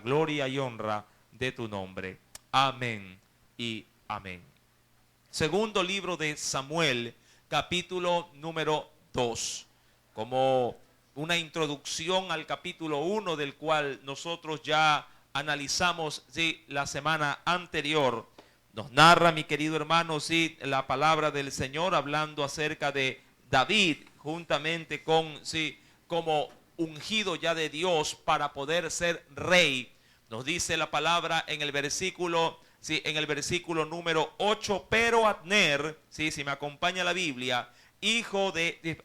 gloria y honra de tu nombre. Amén y amén. Segundo libro de Samuel, capítulo número 2. Como una introducción al capítulo 1, del cual nosotros ya analizamos la semana anterior. Nos narra, mi querido hermano, la palabra del Señor hablando acerca de David, juntamente con, como ungido ya de Dios para poder ser rey. Nos dice la palabra en el versículo, número 8, pero Abner, si me acompaña la Biblia, hijo de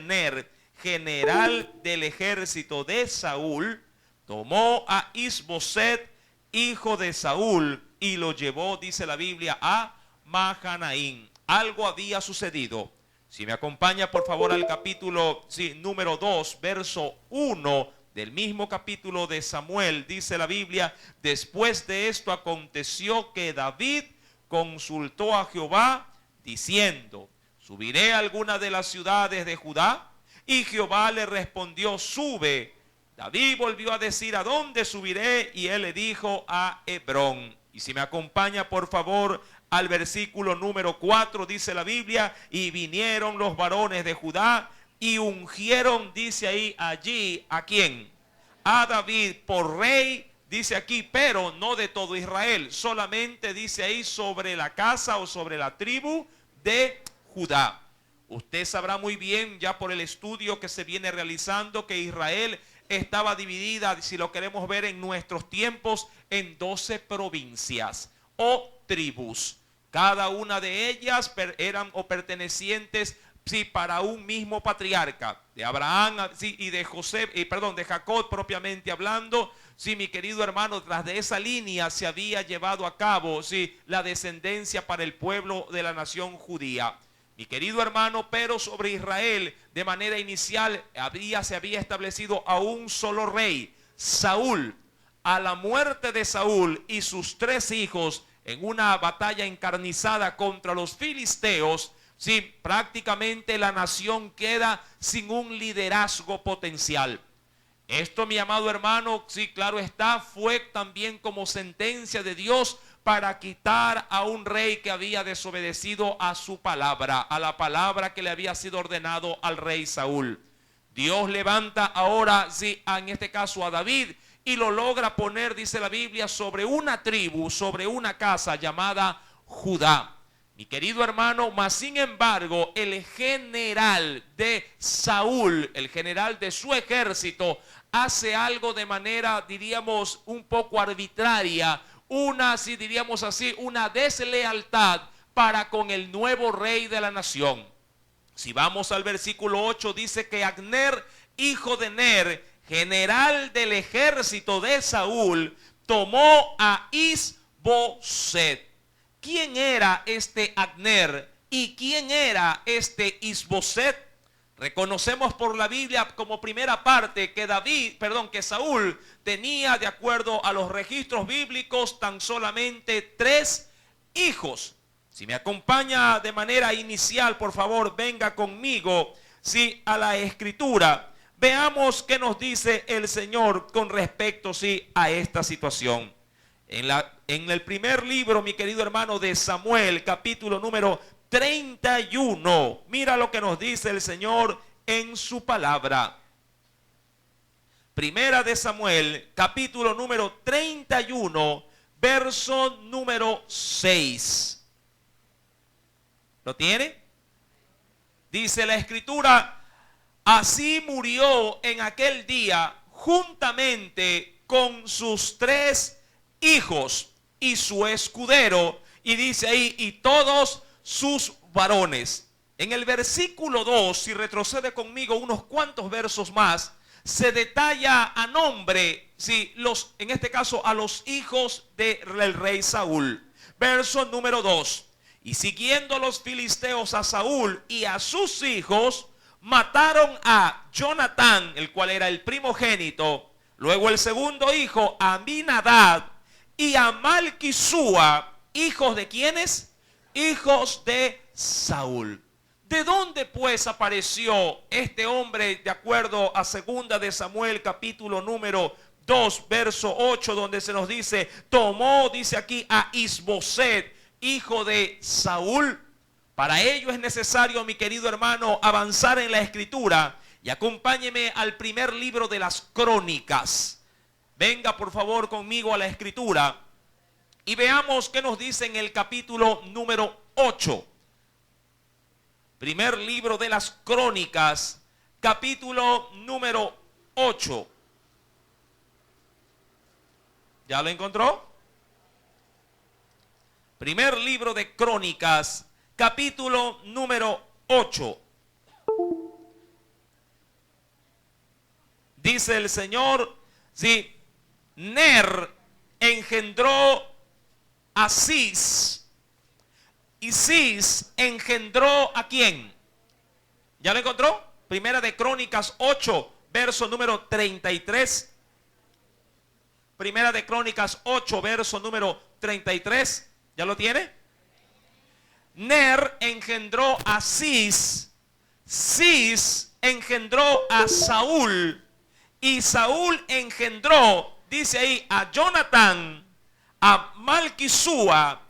Ner, general del ejército de Saúl, tomó a Isboset, hijo de Saúl, y lo llevó, dice la Biblia, a Mahanaim. Algo había sucedido. Si me acompaña por favor al capítulo número 2, verso 1 del mismo capítulo de Samuel, dice la Biblia: después de esto aconteció que David consultó a Jehová diciendo: ¿subiré a alguna de las ciudades de Judá? Y Jehová le respondió: sube. David volvió a decir: ¿a dónde subiré? Y él le dijo: a Hebrón. Y si me acompaña por favor al versículo número 4, dice la Biblia: y vinieron los varones de Judá y ungieron, dice ahí, allí, ¿a quién? A David por rey, dice aquí, pero no de todo Israel, solamente dice ahí sobre la casa o sobre la tribu de Judá. Usted sabrá muy bien ya por el estudio que se viene realizando que Israel estaba dividida, si lo queremos ver en nuestros tiempos, en 12 provincias o tribus. Cada una de ellas eran o pertenecientes para un mismo patriarca, de Abraham y de de Jacob propiamente hablando. Mi querido hermano, tras de esa línea se había llevado a cabo la descendencia para el pueblo de la nación judía. Mi querido hermano, pero sobre Israel de manera inicial se había establecido a un solo rey, Saúl. A la muerte de Saúl y sus 3 hijos en una batalla encarnizada contra los filisteos, prácticamente la nación queda sin un liderazgo potencial. Esto, mi amado hermano, claro está, fue también como sentencia de Dios para quitar a un rey que había desobedecido a su palabra, a la palabra que le había sido ordenado al rey Saúl. Dios levanta ahora, en este caso a David, y lo logra poner, dice la Biblia, sobre una tribu, sobre una casa llamada Judá. Mi querido hermano, mas sin embargo, el general de Saúl, el general de su ejército, hace algo de manera, diríamos, un poco arbitraria, una deslealtad para con el nuevo rey de la nación. Si vamos al versículo 8, dice que Abner, hijo de Ner, general del ejército de Saúl, tomó a Isboset. ¿Quién era este Abner y quién era este Isboset? Reconocemos por la Biblia como primera parte que Saúl tenía, de acuerdo a los registros bíblicos, tan solamente 3 hijos. Si me acompaña de manera inicial, por favor, venga conmigo a la escritura. Veamos qué nos dice el Señor con respecto a esta situación. En el primer libro, mi querido hermano, de Samuel, capítulo número 31. Mira lo que nos dice el Señor en su palabra. Primera de Samuel, capítulo número 31, verso número 6. ¿Lo tiene? Dice la escritura: así murió en aquel día juntamente con sus 3 hijos y su escudero, y dice ahí, y todos sus varones. En el versículo 2, si retrocede conmigo unos cuantos versos más, se detalla a nombre, en este caso a los hijos del rey Saúl. Verso número 2. Y siguiendo los filisteos a Saúl y a sus hijos, mataron a Jonatán, el cual era el primogénito, luego el segundo hijo, Aminadab, y a Malquisúa, hijos de ¿quiénes? Hijos de Saúl. ¿De dónde pues apareció este hombre, de acuerdo a segunda de Samuel, capítulo número 2, verso 8, donde se nos dice, tomó, dice aquí, a Isboset, hijo de Saúl. Para ello es necesario, mi querido hermano, avanzar en la escritura y acompáñeme al primer libro de las Crónicas. Venga por favor conmigo a la escritura y veamos qué nos dice en el capítulo número 8. Primer libro de las Crónicas, capítulo número 8. ¿Ya lo encontró? Primer libro de Crónicas, capítulo número 8. Dice el Señor, sí, Ner engendró a Cis, y Cis engendró ¿a quién? ¿Ya lo encontró? Primera de Crónicas 8, verso número 33. Primera de Crónicas 8, verso número 33. ¿Ya lo tiene? Ner engendró a Cis, Cis engendró a Saúl, y Saúl engendró, dice ahí, a Jonatán, a Malquisúa,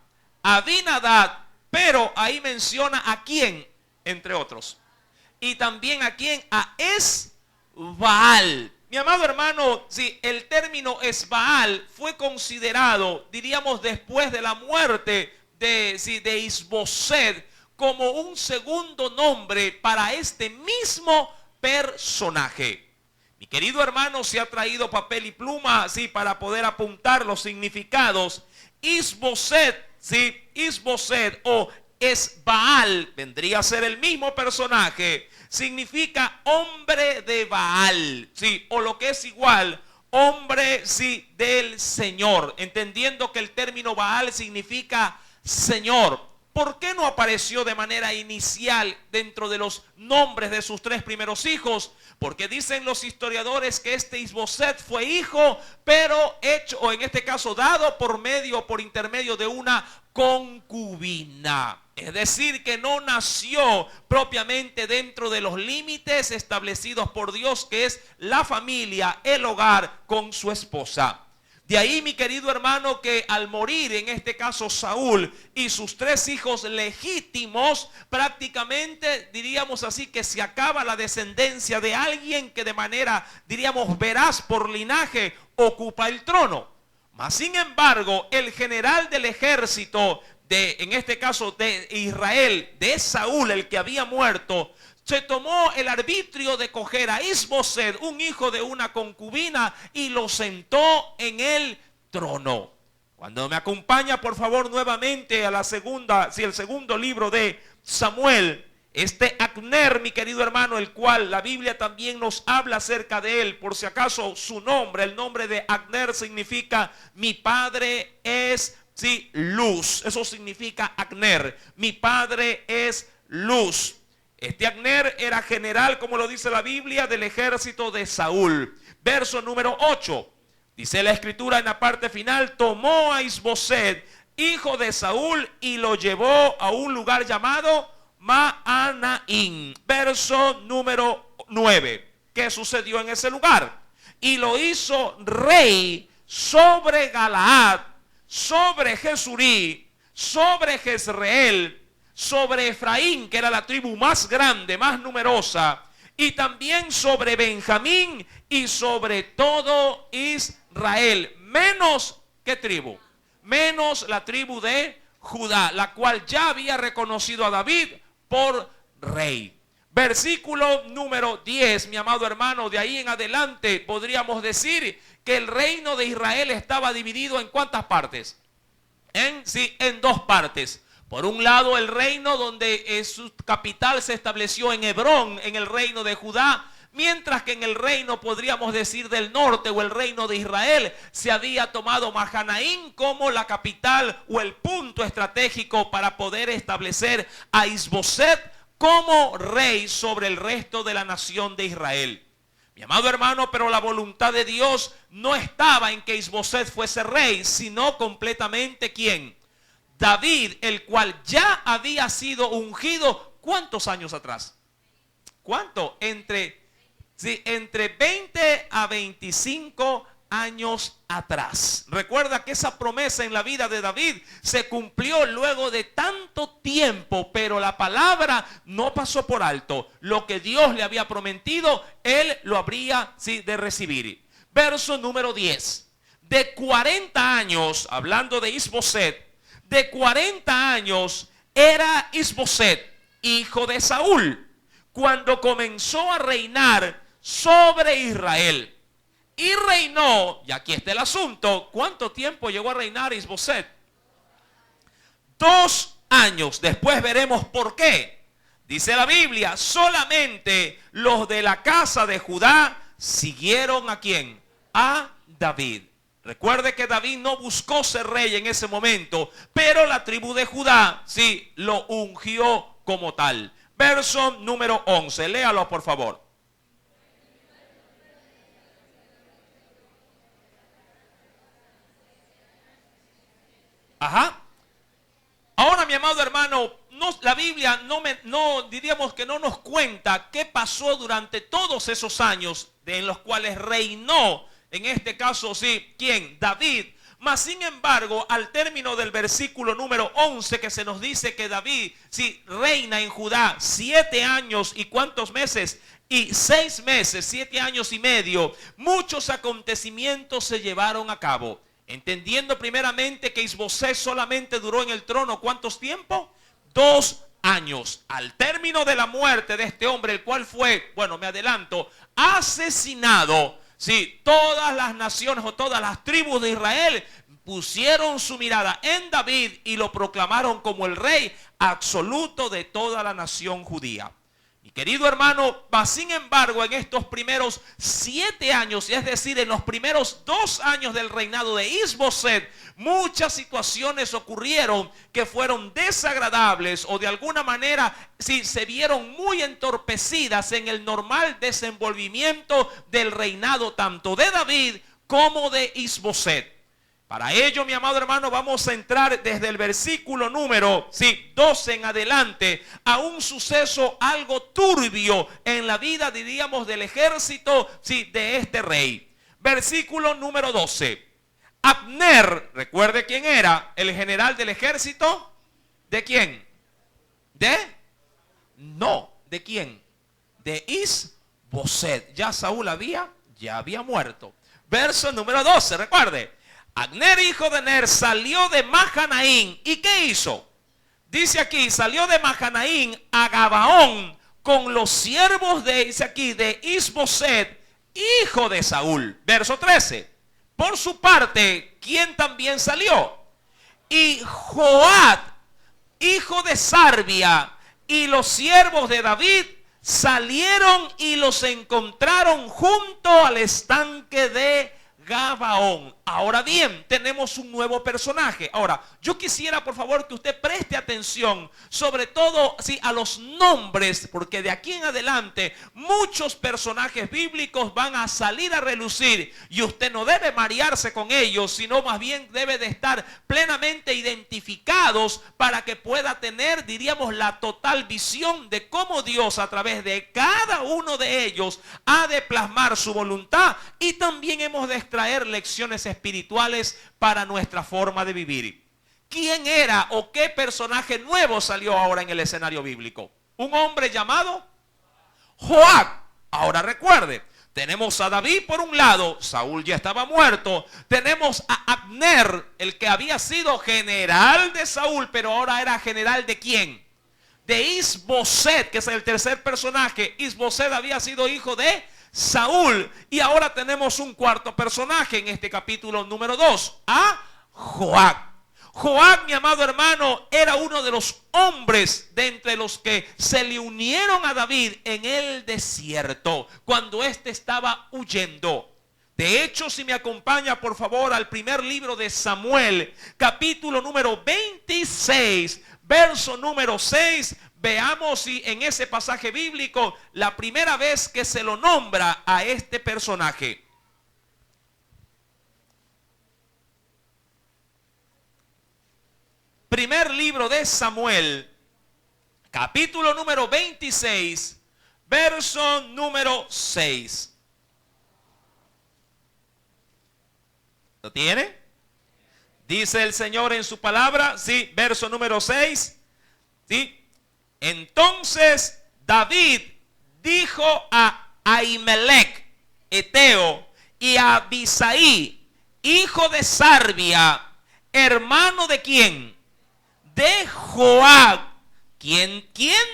a Abinadab, pero ahí menciona a quién, entre otros. Y también a quién, a Esbaal. Mi amado hermano, si el término Esbaal fue considerado, diríamos después de la muerte de Isboset, como un segundo nombre para este mismo personaje. Mi querido hermano, se ha traído papel y pluma así para poder apuntar los significados. Isboset, ¿sí? Isboset o Esbaal vendría a ser el mismo personaje. Significa hombre de Baal, ¿sí? O lo que es igual, hombre, sí, del Señor. Entendiendo que el término Baal significa Señor. ¿Por qué no apareció de manera inicial dentro de los nombres de sus 3 primeros hijos? Porque dicen los historiadores que este Isboset fue hijo, pero hecho, o en este caso dado por intermedio de una concubina. Es decir, que no nació propiamente dentro de los límites establecidos por Dios, que es la familia, el hogar con su esposa. De ahí, mi querido hermano, que al morir, en este caso Saúl y sus 3 hijos legítimos, prácticamente diríamos así que se acaba la descendencia de alguien que de manera, diríamos, veraz por linaje ocupa el trono. Mas sin embargo, el general del ejército en este caso de Israel, de Saúl, el que había muerto, se tomó el arbitrio de coger a Isboset, un hijo de una concubina, y lo sentó en el trono. Cuando me acompaña, por favor, nuevamente a el segundo libro de Samuel, este Abner, mi querido hermano, el cual la Biblia también nos habla acerca de él, por si acaso su nombre, el nombre de Abner significa mi padre es, sí, luz. Eso significa Abner, mi padre es luz. Este Abner era general, como lo dice la Biblia, del ejército de Saúl. Verso número 8. Dice la escritura en la parte final, tomó a Isboset, hijo de Saúl, y lo llevó a un lugar llamado Maanaín. Verso número 9. ¿Qué sucedió en ese lugar? Y lo hizo rey sobre Galaad, sobre Jesurí, sobre Jezreel, sobre Efraín, que era la tribu más grande, más numerosa, y también sobre Benjamín y sobre todo Israel. Menos, ¿qué tribu? Menos la tribu de Judá, la cual ya había reconocido a David por rey. Versículo número 10, mi amado hermano, de ahí en adelante podríamos decir que el reino de Israel estaba dividido en ¿cuántas partes? En 2 partes. Por un lado, el reino donde su capital se estableció en Hebrón, en el reino de Judá, mientras que en el reino, podríamos decir, del norte o el reino de Israel, se había tomado Mahanaín como la capital o el punto estratégico para poder establecer a Isboset como rey sobre el resto de la nación de Israel. Mi amado hermano, pero la voluntad de Dios no estaba en que Isboset fuese rey, sino completamente ¿quién? David, el cual ya había sido ungido, ¿cuántos años atrás? ¿Cuánto? Entre 20 a 25 años atrás. Recuerda que esa promesa en la vida de David se cumplió luego de tanto tiempo, pero la palabra no pasó por alto. Lo que Dios le había prometido, él lo habría de recibir. Verso número 10. De 40 años, hablando de Isboset, de 40 años era Isboset, hijo de Saúl, cuando comenzó a reinar sobre Israel. Y reinó, y aquí está el asunto, ¿cuánto tiempo llegó a reinar Isboset? 2 años. Después veremos por qué. Dice la Biblia, solamente los de la casa de Judá siguieron ¿a quién? A David. Recuerde que David no buscó ser rey en ese momento, pero la tribu de Judá sí lo ungió como tal. Verso número 11, léalo por favor. Ajá. Ahora, mi amado hermano, la Biblia no diríamos que no nos cuenta qué pasó durante todos esos años en los cuales reinó, en este caso sí, ¿quién? David. Mas sin embargo, al término del versículo número 11 que se nos dice que David sí reina en Judá 7 años y ¿cuántos meses? Y 6 meses, 7 años y medio, muchos acontecimientos se llevaron a cabo. Entendiendo primeramente que Isboset solamente duró en el trono, ¿cuántos tiempo? 2 años. Al término de la muerte de este hombre, el cual fue, bueno, me adelanto, asesinado, sí, todas las naciones o todas las tribus de Israel pusieron su mirada en David y lo proclamaron como el rey absoluto de toda la nación judía. Mi querido hermano, sin embargo, en estos primeros 7 años, es decir, en los primeros 2 años del reinado de Isboset, muchas situaciones ocurrieron que fueron desagradables o de alguna manera sí, se vieron muy entorpecidas en el normal desenvolvimiento del reinado tanto de David como de Isboset. Para ello, mi amado hermano, vamos a entrar desde el versículo número 12 en adelante a un suceso algo turbio en la vida, diríamos, del ejército de este rey. Versículo número 12. Abner, recuerde quién era el general del ejército. ¿De quién? ¿De quién? De Isboset. Ya Saúl ya había muerto. Verso número 12, recuerde. Abner, hijo de Ner, salió de Mahanaim. ¿Y qué hizo? Dice aquí, salió de Mahanaim a Gabaón con los siervos de Isboset, hijo de Saúl. Verso 13. Por su parte, ¿quién también salió? Y Joab, hijo de Sarbia, y los siervos de David salieron y los encontraron junto al estanque de Gabaón. Ahora bien, tenemos un nuevo personaje. Ahora, yo quisiera por favor que usted preste atención, sobre todo a los nombres, porque de aquí en adelante muchos personajes bíblicos van a salir a relucir y usted no debe marearse con ellos, sino más bien debe de estar plenamente identificados para que pueda tener, diríamos, la total visión de cómo Dios a través de cada uno de ellos ha de plasmar su voluntad, y también hemos de extraer lecciones espirituales para nuestra forma de vivir. ¿Quién era o qué personaje nuevo salió ahora en el escenario bíblico? Un hombre llamado Joab. Ahora recuerde, tenemos a David por un lado, Saúl ya estaba muerto. Tenemos a Abner, el que había sido general de Saúl, pero ahora era general ¿de quién? De Isboset, que es el tercer personaje. Isboset había sido hijo de Saúl. Y ahora tenemos un cuarto personaje en este capítulo número 2, a Joab. Joab, mi amado hermano, era uno de los hombres de entre los que se le unieron a David en el desierto, cuando éste estaba huyendo. De hecho, si me acompaña por favor al primer libro de Samuel, capítulo número 26, verso número 6, veamos si en ese pasaje bíblico la primera vez que se lo nombra a este personaje. Primer libro de Samuel, capítulo número 26, verso número 6. ¿Lo tiene? Dice el Señor en su palabra, sí, verso número 6, sí. Entonces David dijo a Ahimelech, Eteo, y a Abisai, hijo de Sarbia, hermano de quién? De Joab, ¿quién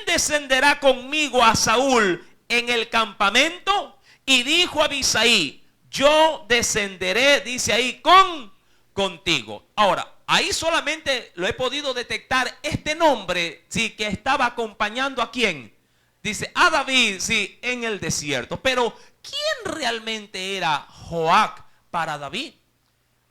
descenderá conmigo a Saúl en el campamento? Y dijo a Abisai, yo descenderé, dice ahí, contigo. Ahora, ahí solamente lo he podido detectar este nombre, sí, que estaba acompañando a quién. Dice, a David, sí, en el desierto. Pero, ¿quién realmente era Joab para David?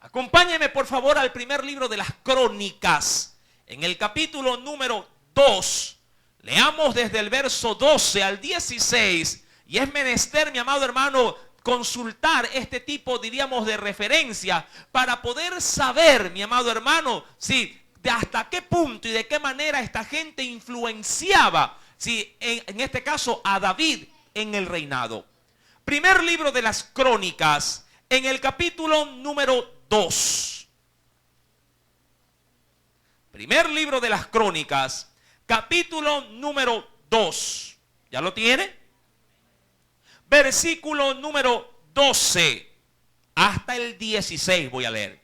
Acompáñeme por favor al primer libro de las Crónicas, en el capítulo número 2. Leamos desde el verso 12 al 16. Y es menester, mi amado hermano, consultar este tipo, diríamos, de referencia para poder saber, mi amado hermano, sí, de hasta qué punto y de qué manera esta gente influenciaba, sí, en este caso a David en el reinado. Primer libro de las Crónicas, en el capítulo número 2. Primer libro de las Crónicas, capítulo número 2. ¿Ya lo tiene? Versículo número 12 hasta el 16 voy a leer.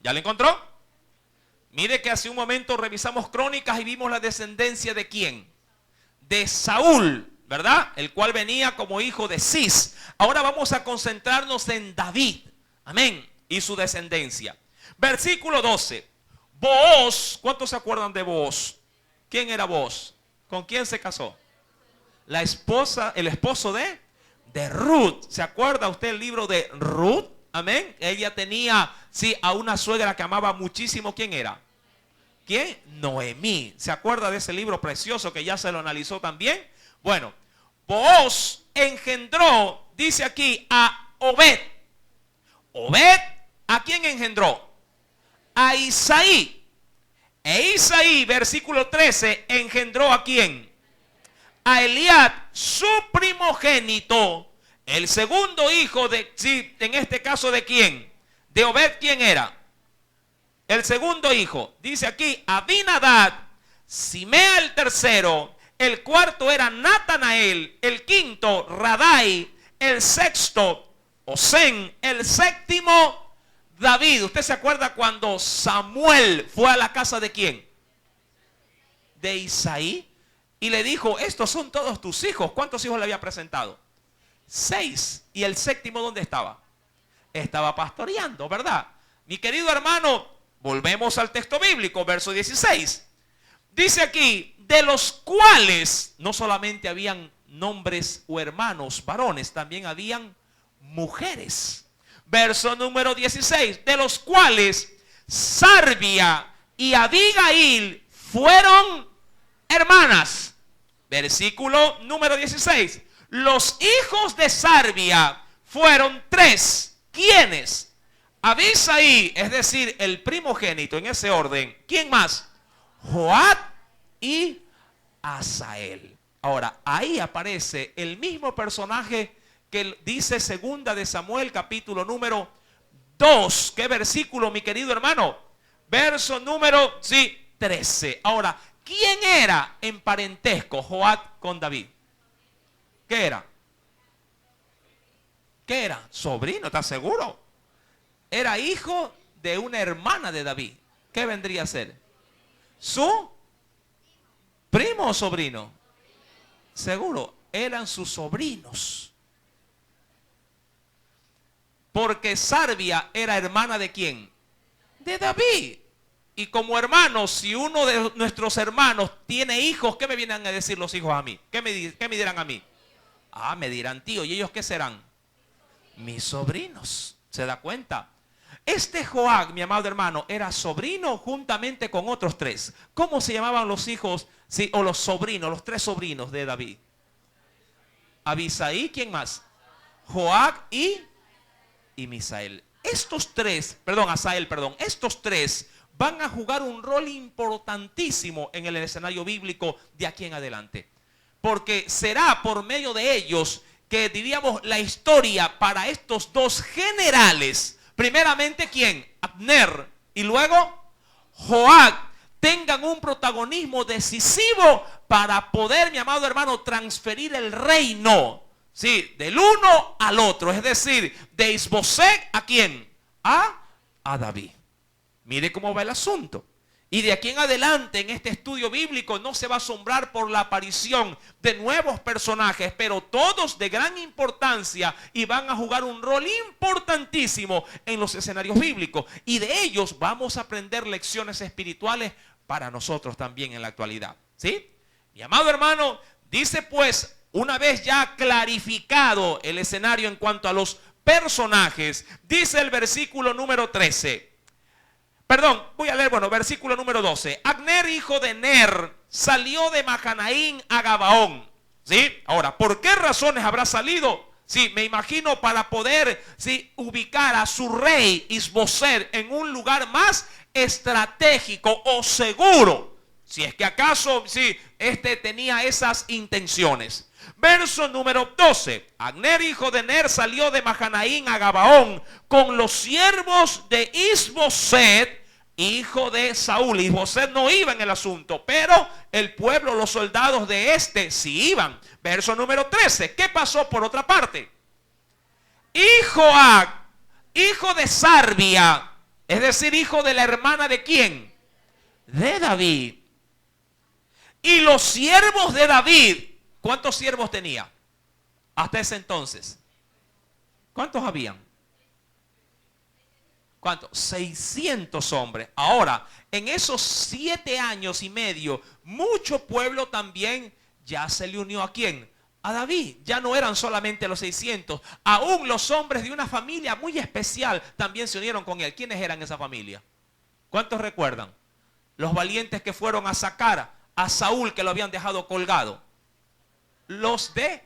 ¿Ya lo encontró? Mire que hace un momento revisamos Crónicas y vimos la descendencia de ¿quién? De Saúl, ¿verdad? El cual venía como hijo de Cis. Ahora vamos a concentrarnos en David, amén, y su descendencia. Versículo 12. Booz, ¿cuántos se acuerdan de Booz? ¿Quién era Booz? ¿Con quién se casó? La esposa, el esposo de Ruth. ¿Se acuerda usted el libro de Ruth? Amén. Ella tenía, sí, a una suegra que amaba muchísimo. ¿Quién era? ¿Quién? Noemí. ¿Se acuerda de ese libro precioso que ya se lo analizó también? Bueno, Booz engendró, dice aquí, a Obed. Obed, ¿a quién engendró? A Isaí. E Isaí, versículo 13, engendró ¿a quién? A Eliab, su primogénito, el segundo hijo de, sí, en este caso de quién, de Obed. ¿Quién era? El segundo hijo, dice aquí, Abinadab, Simea el tercero, el cuarto era Natanael, el quinto Radai, el sexto Osén, el séptimo David. ¿Usted se acuerda cuando Samuel fue a la casa de quién? De Isaí. Y le dijo, estos son todos tus hijos. ¿Cuántos hijos le había presentado? 6. ¿Y el séptimo dónde estaba? Estaba pastoreando, ¿verdad? Mi querido hermano, volvemos al texto bíblico, verso 16. Dice aquí, de los cuales no solamente habían nombres o hermanos varones, también habían mujeres. Verso número 16, de los cuales Sarbia y Abigail fueron hermanas. Versículo número 16. Los hijos de Sarbia fueron 3. ¿Quiénes? Abisai, es decir, el primogénito en ese orden. ¿Quién más? Joab y Asael. Ahora, ahí aparece el mismo personaje que dice segunda de Samuel, capítulo número 2. ¿Qué versículo, mi querido hermano? Verso número, sí, 13. Ahora, ¿quién era en parentesco Joab con David? ¿Qué era? ¿Qué era? Sobrino, ¿estás seguro? Era hijo de una hermana de David. ¿Qué vendría a ser? ¿Su primo o sobrino? Seguro, eran sus sobrinos. Porque Sarbia era hermana ¿de quién? De David. Y como hermanos, si uno de nuestros hermanos tiene hijos, ¿qué me vienen a decir los hijos a mí? ¿Qué me dirán a mí? Ah, me dirán tío. ¿Y ellos qué serán? Mis sobrinos. ¿Se da cuenta? Este Joab, mi amado hermano, era sobrino juntamente con otros 3. ¿Cómo se llamaban los hijos, sí, o los sobrinos, los 3 sobrinos de David? Abisai, ¿quién más? Joab y Misael. Estos 3, estos 3 van a jugar un rol importantísimo en el escenario bíblico de aquí en adelante. Porque será por medio de ellos que diríamos la historia para estos 2 generales Primeramente, ¿quién? Abner. Y luego, Joab, tengan un protagonismo decisivo para poder, mi amado hermano, transferir el reino, ¿sí?, del uno al otro. Es decir, de Isboset, ¿a quién? A David. Mire cómo va el asunto. Y de aquí en adelante, en este estudio bíblico, no se va a asombrar por la aparición de nuevos personajes, pero todos de gran importancia y van a jugar un rol importantísimo en los escenarios bíblicos. Y de ellos vamos a aprender lecciones espirituales para nosotros también en la actualidad. ¿Sí? Mi amado hermano, dice pues, una vez ya clarificado el escenario en cuanto a los personajes, dice el versículo número 13. Perdón, voy a leer, versículo número 12. Abner, hijo de Ner, salió de Mahanaim a Gabaón. ¿Sí? Ahora, ¿por qué razones habrá salido? Sí, me imagino para poder, sí, ubicar a su rey Isboset en un lugar más estratégico o seguro. Si es que acaso, sí, tenía esas intenciones. Verso número 12. Abner, hijo de Ner, salió de Mahanaim a Gabaón con los siervos de Isboset, hijo de Saúl. Isboset no iba en el asunto, pero el pueblo, los soldados de sí iban. Verso número 13. ¿Qué pasó por otra parte? Y Joab, hijo de Sarvia, es decir, hijo de la hermana de ¿quién? De David. Y los siervos de David, ¿cuántos siervos tenía hasta ese entonces? ¿Cuántos habían? ¿Cuántos? 600 hombres. Ahora, en esos 7 años y medio, mucho pueblo también ya se le unió ¿a quién? A David. Ya no eran solamente los 600. Aún los hombres de una familia muy especial también se unieron con él. ¿Quiénes eran esa familia? ¿Cuántos recuerdan? Los valientes que fueron a sacar a Saúl, que lo habían dejado colgado. Los de,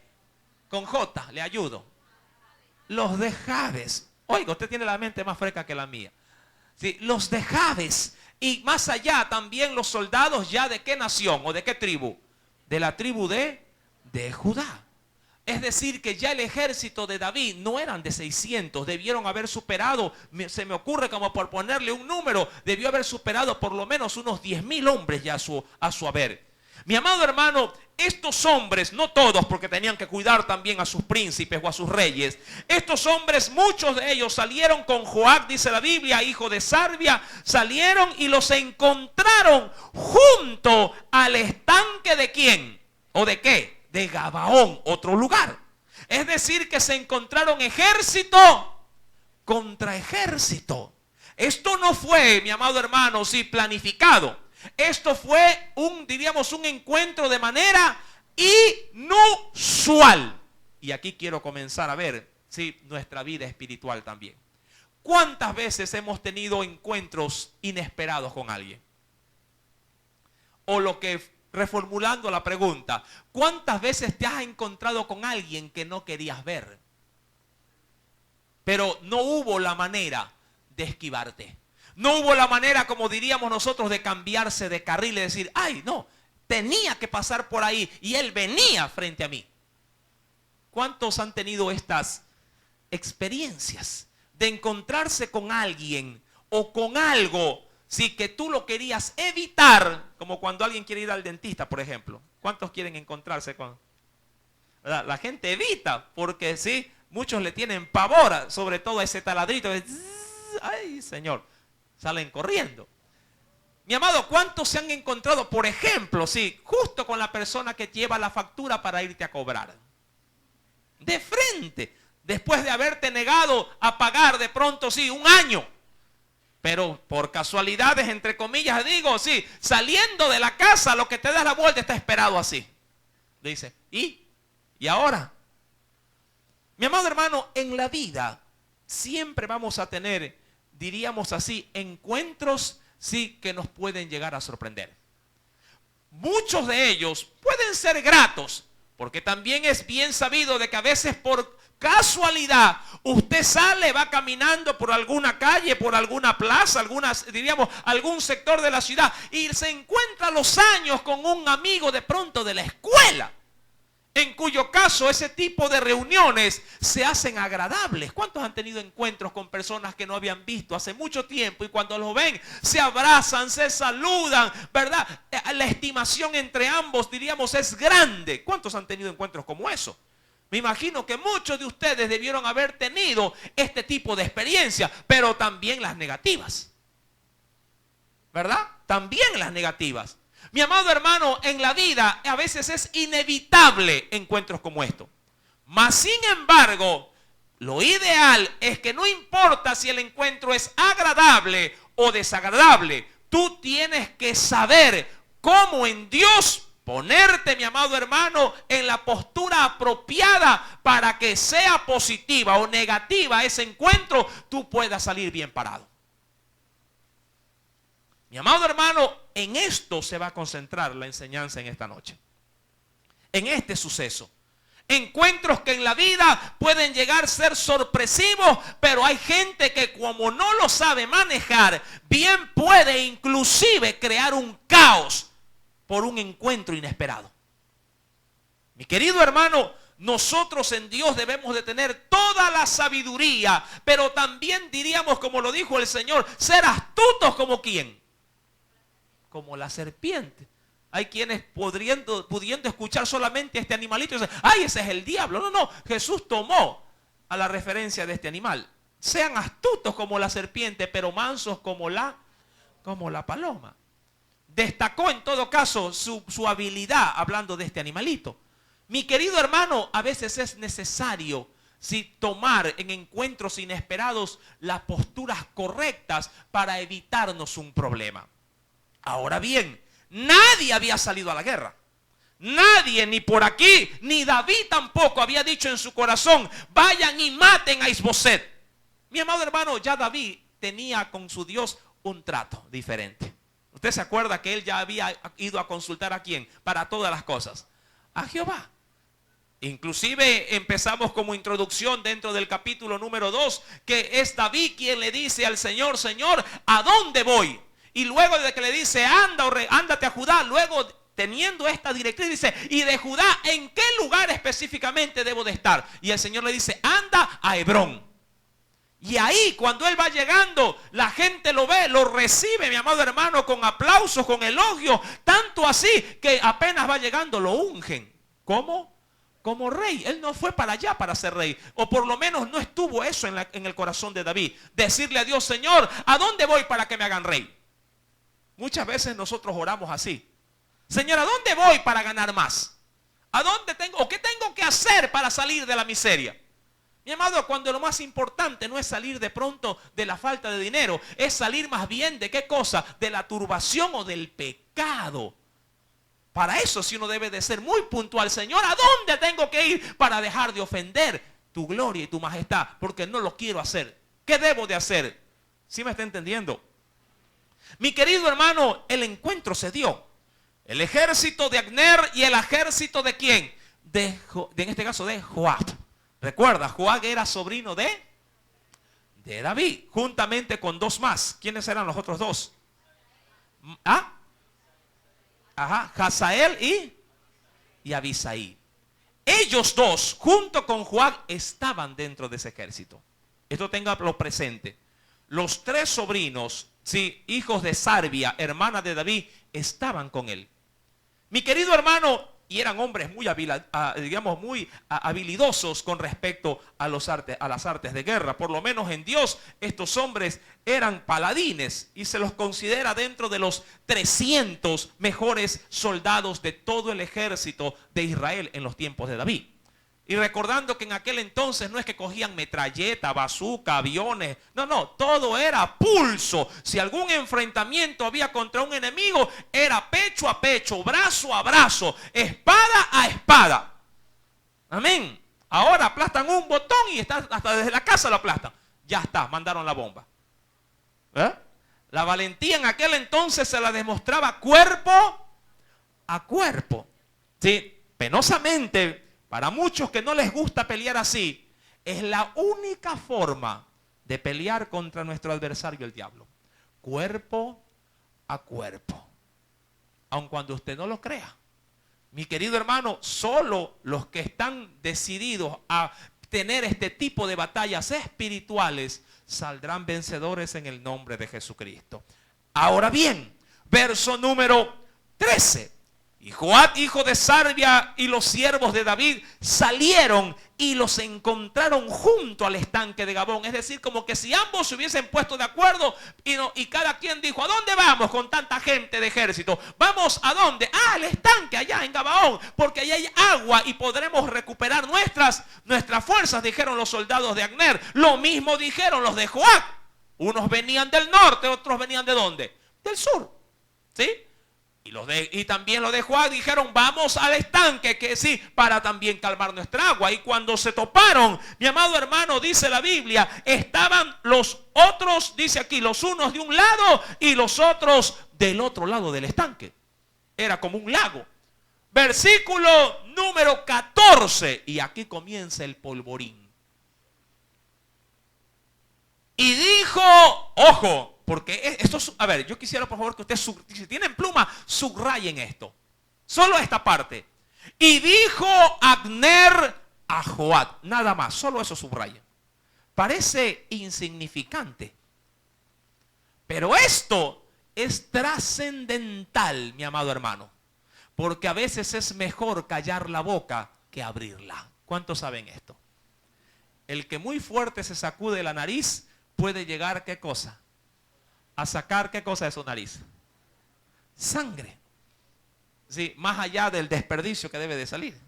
con J, le ayudo. Los de Jabes. Oiga, usted tiene la mente más fresca que la mía. Sí, los de Jabes. Y más allá también los soldados ya de qué nación o de qué tribu. De la tribu de Judá. Es decir, que ya el ejército de David no eran de 600, debieron haber superado, se me ocurre como por ponerle un número, debió haber superado por lo menos unos 10.000 hombres ya a su haber. Mi amado hermano, estos hombres, no todos porque tenían que cuidar también a sus príncipes o a sus reyes, estos hombres, muchos de ellos salieron con Joab, dice la Biblia, hijo de Sarvia, salieron y los encontraron junto al estanque de ¿quién? ¿O de qué? De Gabaón, otro lugar. Es decir, que se encontraron ejército contra ejército. Esto no fue, mi amado hermano, sí, planificado. Esto fue diríamos, un encuentro de manera inusual. Y aquí quiero comenzar a ver, sí, nuestra vida espiritual también. ¿Cuántas veces hemos tenido encuentros inesperados con alguien? O reformulando la pregunta, ¿cuántas veces te has encontrado con alguien que no querías ver? Pero no hubo la manera de esquivarte. No hubo la manera, como diríamos nosotros, de cambiarse de carril y decir, ay, no, tenía que pasar por ahí y él venía frente a mí. ¿Cuántos han tenido estas experiencias de encontrarse con alguien o con algo, sí, que tú lo querías evitar, como cuando alguien quiere ir al dentista, por ejemplo? ¿Cuántos quieren encontrarse con? ¿Verdad? La gente evita porque sí, muchos le tienen pavor, sobre todo a ese taladrito. Ay, Señor, salen corriendo. Mi amado, ¿cuántos se han encontrado, por ejemplo, sí, justo con la persona que lleva la factura para irte a cobrar? De frente, después de haberte negado a pagar de pronto, sí, un año. Pero por casualidades, entre comillas, digo, sí, saliendo de la casa, lo que te das la vuelta está esperado así. Dice, ¿y ahora? Mi amado hermano, en la vida siempre vamos a tener, diríamos así, encuentros, sí, que nos pueden llegar a sorprender. Muchos de ellos pueden ser gratos, porque también es bien sabido de que a veces por casualidad usted sale, va caminando por alguna calle, por alguna plaza, diríamos, algún sector de la ciudad y se encuentra a los años con un amigo de pronto de la escuela. en cuyo caso ese tipo de reuniones se hacen agradables. ¿Cuántos han tenido encuentros con personas que no habían visto hace mucho tiempo y cuando los ven se abrazan, se saludan, ¿verdad? La estimación entre ambos, diríamos, es grande. ¿Cuántos han tenido encuentros como eso? Me imagino que muchos de ustedes debieron haber tenido este tipo de experiencia, pero también las negativas, ¿verdad? También las negativas. Mi amado hermano, en la vida a veces es inevitable encuentros como estos. Mas sin embargo, lo ideal es que no importa si el encuentro es agradable o desagradable, tú tienes que saber cómo en Dios ponerte, mi amado hermano, en la postura apropiada para que sea positiva o negativa ese encuentro, tú puedas salir bien parado. Mi amado hermano, en esto se va a concentrar la enseñanza en esta noche. En este suceso. Encuentros que en la vida pueden llegar a ser sorpresivos, pero hay gente que como no lo sabe manejar, bien puede inclusive crear un caos por un encuentro inesperado. Mi querido hermano, nosotros en Dios debemos de tener toda la sabiduría, pero también diríamos, como lo dijo el Señor, ser astutos como ¿quién? Como la serpiente. Hay quienes pudiendo escuchar solamente este animalito y dicen, ¡ay, ese es el diablo! No, no, Jesús tomó a la referencia de este animal. Sean astutos como la serpiente, pero mansos como la paloma. Destacó en todo caso su habilidad hablando de este animalito. Mi querido hermano, a veces es necesario tomar en encuentros inesperados las posturas correctas para evitarnos un problema. Ahora bien, nadie había salido a la guerra. Nadie, ni por aquí, ni David tampoco había dicho en su corazón, vayan y maten a Isboset. Mi amado hermano, ya David tenía con su Dios un trato diferente. ¿Usted se acuerda que él ya había ido a consultar a quién? Para todas las cosas. A Jehová. Inclusive empezamos como introducción dentro del capítulo número 2, que es David quien le dice al Señor, Señor, ¿a dónde voy? Y luego de que le dice, ándate a Judá, luego teniendo esta directriz dice, ¿y de Judá en qué lugar específicamente debo de estar? Y el Señor le dice, anda a Hebrón. Y ahí cuando él va llegando, la gente lo ve, lo recibe, mi amado hermano, con aplausos, con elogios, tanto así que apenas va llegando lo ungen. ¿Cómo? Como rey. Él no fue para allá para ser rey, o por lo menos no estuvo eso en el corazón de David, decirle a Dios, Señor, ¿a dónde voy para que me hagan rey? Muchas veces nosotros oramos así. Señor, ¿a dónde voy para ganar más? ¿A dónde tengo o qué tengo que hacer para salir de la miseria? Mi amado, cuando lo más importante no es salir de pronto de la falta de dinero, es salir más bien de qué cosa, de la turbación o del pecado. Para eso sí uno debe de ser muy puntual. Señor, ¿a dónde tengo que ir para dejar de ofender tu gloria y tu majestad? Porque no lo quiero hacer. ¿Qué debo de hacer? ¿Sí me está entendiendo? Mi querido hermano, el encuentro se dio. El ejército de Abner y el ejército de ¿quién? En este caso de Joab. Recuerda, Joab era sobrino de David, juntamente con dos más. ¿Quiénes eran los otros dos? ¿Ah? Ajá, Hazael y Abisai. Ellos dos, junto con Joab, estaban dentro de ese ejército. Esto téngalo presente. Los tres sobrinos, sí, hijos de Sarbia, hermana de David, estaban con él. Mi querido hermano, y eran hombres muy habilidosos con respecto a las artes de guerra. Por lo menos en Dios, estos hombres eran paladines y se los considera dentro de los 300 mejores soldados de todo el ejército de Israel en los tiempos de David. Y recordando que en aquel entonces no es que cogían metralleta, bazooka, aviones. No, no, todo era pulso. Si algún enfrentamiento había contra un enemigo, era pecho a pecho, brazo a brazo, espada a espada. Amén. Ahora aplastan un botón y hasta desde la casa lo aplastan. Ya está, mandaron la bomba. La valentía en aquel entonces se la demostraba cuerpo a cuerpo. Sí, penosamente. Para muchos que no les gusta pelear así, es la única forma de pelear contra nuestro adversario, el diablo. Cuerpo a cuerpo. Aun cuando usted no lo crea. Mi querido hermano, solo los que están decididos a tener este tipo de batallas espirituales saldrán vencedores en el nombre de Jesucristo. Ahora bien, verso número 13. Y Joab, hijo de Sarvia, y los siervos de David salieron y los encontraron junto al estanque de Gabón. Es decir, como que si ambos se hubiesen puesto de acuerdo y cada quien dijo, ¿a dónde vamos con tanta gente de ejército? ¿Vamos a dónde? Ah, al estanque allá en Gabaón, porque allá hay agua y podremos recuperar nuestras fuerzas, dijeron los soldados de Abner. Lo mismo dijeron los de Joab. Unos venían del norte, otros venían ¿de dónde? Del sur. ¿Sí? Y también los de Joab dijeron, vamos al estanque, que sí, para también calmar nuestra agua. Y cuando se toparon, mi amado hermano, dice la Biblia, estaban los otros, dice aquí, los unos de un lado y los otros del otro lado del estanque. Era como un lago. Versículo número 14. Y aquí comienza el polvorín. Y dijo, ojo, porque esto, a ver, yo quisiera por favor que ustedes, si tienen pluma, subrayen esto. Solo esta parte. Y dijo Abner a Joab. Nada más, solo eso subrayen. Parece insignificante. Pero esto es trascendental, mi amado hermano. Porque a veces es mejor callar la boca que abrirla. ¿Cuántos saben esto? El que muy fuerte se sacude la nariz puede llegar, ¿qué cosa? A sacar, ¿qué cosa de su nariz? Sangre. Sí, más allá del desperdicio que debe de salir.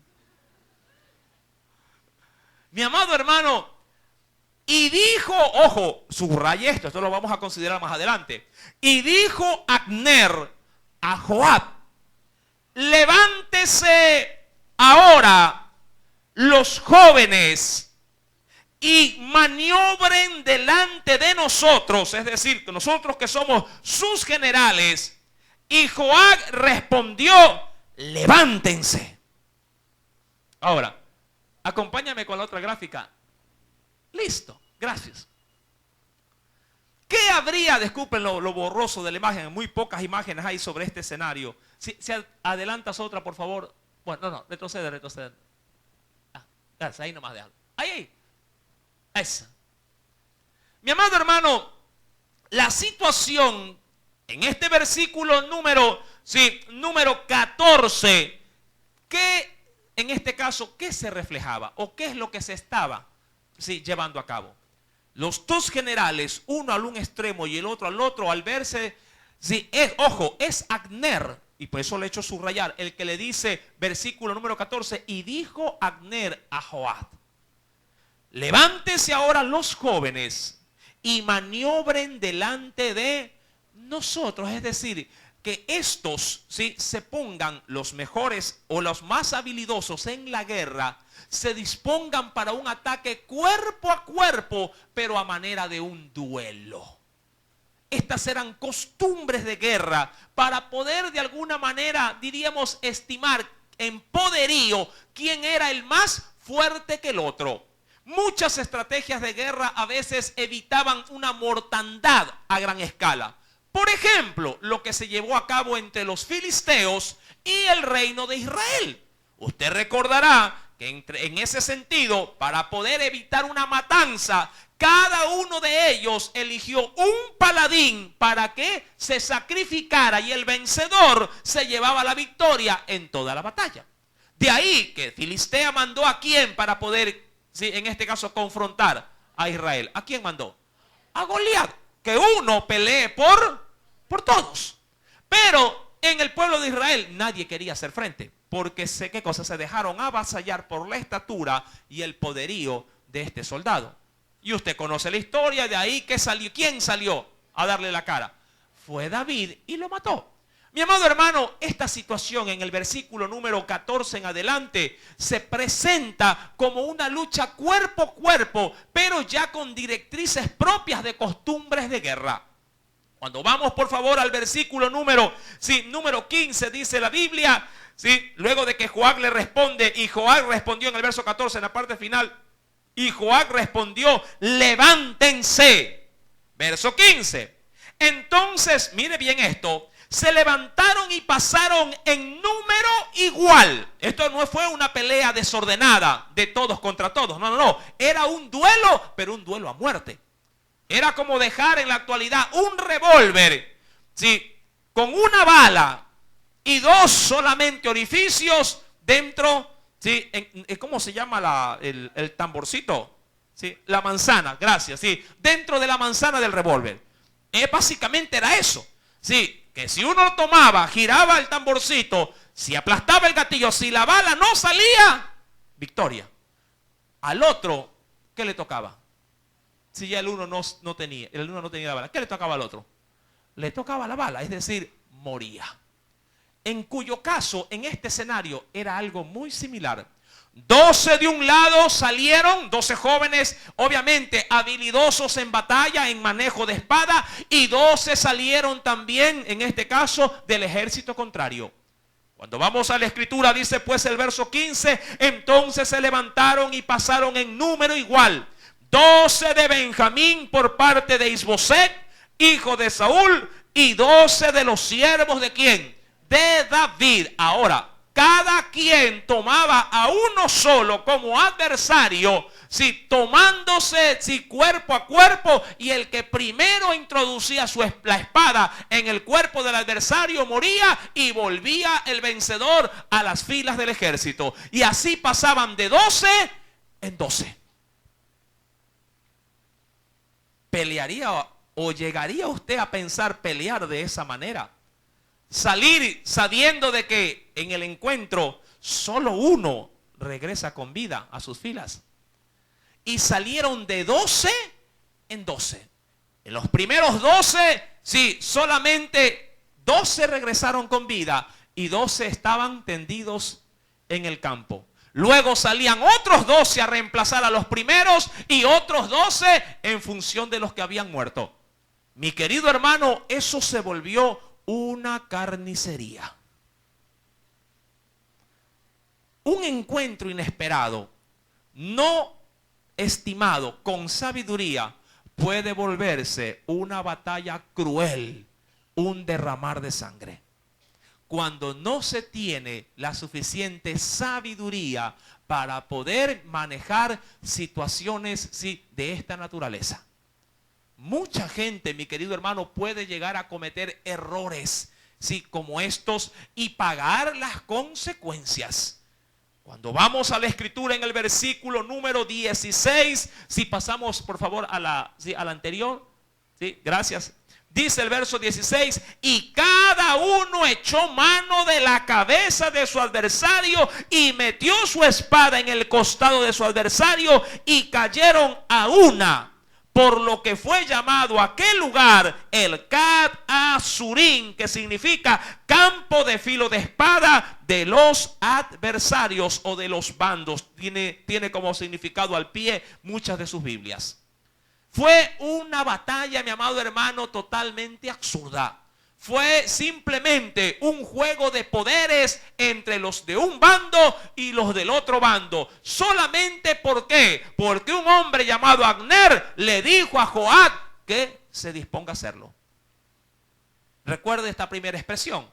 Mi amado hermano, y dijo, ojo, subraya esto lo vamos a considerar más adelante. Y dijo Abner a Joab, levántese ahora los jóvenes y maniobren delante de nosotros, es decir, que nosotros que somos sus generales. Y Joab respondió, levántense. Ahora, acompáñame con la otra gráfica. Listo, gracias. ¿Qué habría, disculpen lo borroso de la imagen, muy pocas imágenes hay sobre este escenario? Si adelantas otra, por favor. Bueno, no, retrocede. Gracias, ahí nomás de algo. Ahí. Esa. Mi amado hermano, la situación en este versículo número 14, que en este caso, ¿qué se reflejaba? ¿O qué es lo que se estaba llevando a cabo? Los dos generales, uno al un extremo y el otro al otro, al verse, es Abner, y por eso le he hecho subrayar, el que le dice, versículo número 14, y dijo Abner a Joab, levántese ahora los jóvenes y maniobren delante de nosotros. Es decir, que estos se pongan, los mejores o los más habilidosos en la guerra, se dispongan para un ataque cuerpo a cuerpo, pero a manera de un duelo. Estas eran costumbres de guerra para poder de alguna manera, diríamos, estimar en poderío quién era el más fuerte que el otro. Muchas estrategias de guerra a veces evitaban una mortandad a gran escala. Por ejemplo, lo que se llevó a cabo entre los filisteos y el reino de Israel. Usted recordará que en ese sentido, para poder evitar una matanza, cada uno de ellos eligió un paladín para que se sacrificara y el vencedor se llevaba la victoria en toda la batalla. De ahí que Filistea mandó a quién para poder, en este caso, confrontar a Israel. ¿A quién mandó? A Goliat. Que uno pelee por todos. Pero en el pueblo de Israel nadie quería hacer frente. Porque ¿qué cosa? Se dejaron avasallar por la estatura y el poderío de este soldado. Y usted conoce la historia. De ahí que salió. ¿Quién salió a darle la cara? Fue David y lo mató. Mi amado hermano, esta situación en el versículo número 14 en adelante se presenta como una lucha cuerpo a cuerpo, pero ya con directrices propias de costumbres de guerra. Cuando vamos por favor al versículo número 15, dice la Biblia, luego de que Joab le responde, y Joab respondió en el verso 14, en la parte final, y Joab respondió, levántense. Verso 15. Entonces, mire bien esto. Se levantaron y pasaron en número pero igual. Esto no fue una pelea desordenada de todos contra todos. No, no, no. Era un duelo, pero un duelo a muerte. Era como dejar en la actualidad un revólver, ¿sí?, con una bala y dos solamente orificios dentro, ¿sí? ¿Cómo se llama el tamborcito? ¿Sí? La manzana, gracias, ¿sí? Dentro de la manzana del revólver. Básicamente era eso, ¿sí? Que si uno lo tomaba, giraba el tamborcito, si aplastaba el gatillo, si la bala no salía, victoria. Al otro, ¿qué le tocaba? Si ya el uno no tenía la bala, ¿qué le tocaba al otro? Le tocaba la bala, es decir, moría. En cuyo caso, en este escenario, era algo muy similar. 12 de un lado salieron, 12 jóvenes, obviamente habilidosos en batalla, en manejo de espada, y 12 salieron también, en este caso, del ejército contrario. Cuando vamos a la escritura, dice pues el verso 15, entonces se levantaron y pasaron en número igual. 12 de Benjamín por parte de Isboset, hijo de Saúl, y 12 de los siervos ¿de quién? De David. Ahora, cada quien tomaba a uno solo como adversario, si tomándose cuerpo a cuerpo, y el que primero introducía la espada en el cuerpo del adversario moría, y volvía el vencedor a las filas del ejército. Y así pasaban de 12 en 12. ¿Pelearía o llegaría usted a pensar pelear de esa manera? Salir sabiendo de que en el encuentro solo uno regresa con vida a sus filas. Y salieron de 12 en 12. En los primeros 12, sí, solamente 12 regresaron con vida y 12 estaban tendidos en el campo. Luego salían otros 12 a reemplazar a los primeros y otros 12 en función de los que habían muerto. Mi querido hermano, eso se volvió una carnicería. Un encuentro inesperado, no estimado con sabiduría, puede volverse una batalla cruel, un derramar de sangre. Cuando no se tiene la suficiente sabiduría para poder manejar situaciones, sí, de esta naturaleza. Mucha gente, mi querido hermano, puede llegar a cometer errores, sí, como estos, y pagar las consecuencias. Cuando vamos a la escritura en el versículo número 16, si pasamos por favor a la anterior, sí, gracias. Dice el verso 16, y cada uno echó mano de la cabeza de su adversario y metió su espada en el costado de su adversario y cayeron a una. Por lo que fue llamado aquel lugar el Cat Azurín, que significa campo de filo de espada de los adversarios o de los bandos. Tiene como significado al pie muchas de sus Biblias. Fue una batalla, mi amado hermano, totalmente absurda. Fue simplemente un juego de poderes entre los de un bando y los del otro bando. Solamente ¿por qué? Porque un hombre llamado Abner le dijo a Joab que se disponga a hacerlo. Recuerde esta primera expresión.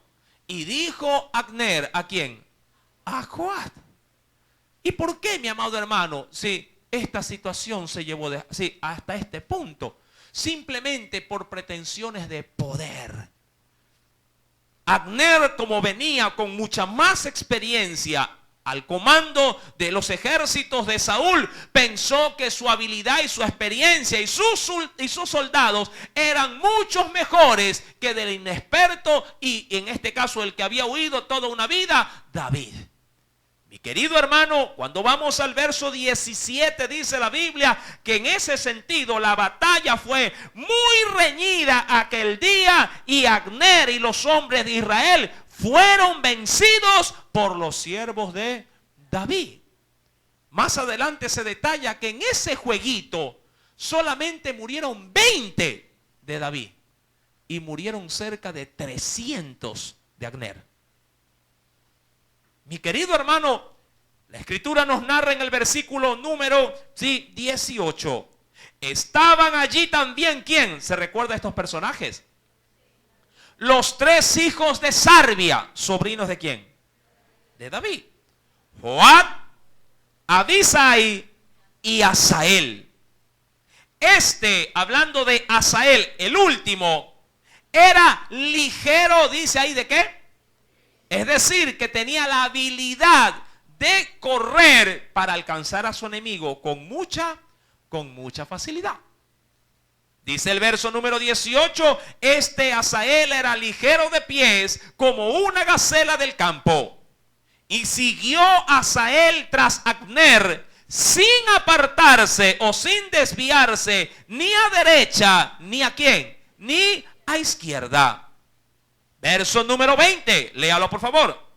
Y dijo Abner, ¿a quién? A Joab. ¿Y por qué, mi amado hermano? Sí, esta situación se llevó hasta este punto. Simplemente por pretensiones de poder. Abner, como venía con mucha más experiencia al comando de los ejércitos de Saúl, pensó que su habilidad y su experiencia y sus soldados eran muchos mejores que del inexperto y en este caso el que había huido toda una vida, David. Mi querido hermano, cuando vamos al verso 17 dice la Biblia que en ese sentido la batalla fue muy reñida aquel día y Abner y los hombres de Israel fueron vencidos por los siervos de David. Más adelante se detalla que en ese jueguito solamente murieron 20 de David y murieron cerca de 300 de Abner. Mi querido hermano, la escritura nos narra en el versículo número 18. Estaban allí también, ¿quién? ¿Se recuerda a estos personajes? Los 3 hijos de Sarbia, sobrinos de quién? de David: Joab, Abisai y Asael. Hablando de Asael, el último, era ligero, dice ahí, ¿de qué? Es decir, que tenía la habilidad de correr para alcanzar a su enemigo con mucha facilidad. Dice el verso número 18, Asael era ligero de pies como una gacela del campo. Y siguió Asael tras Abner sin apartarse o sin desviarse ni a derecha, ni a quién, ni a izquierda. Verso número 20, léalo por favor.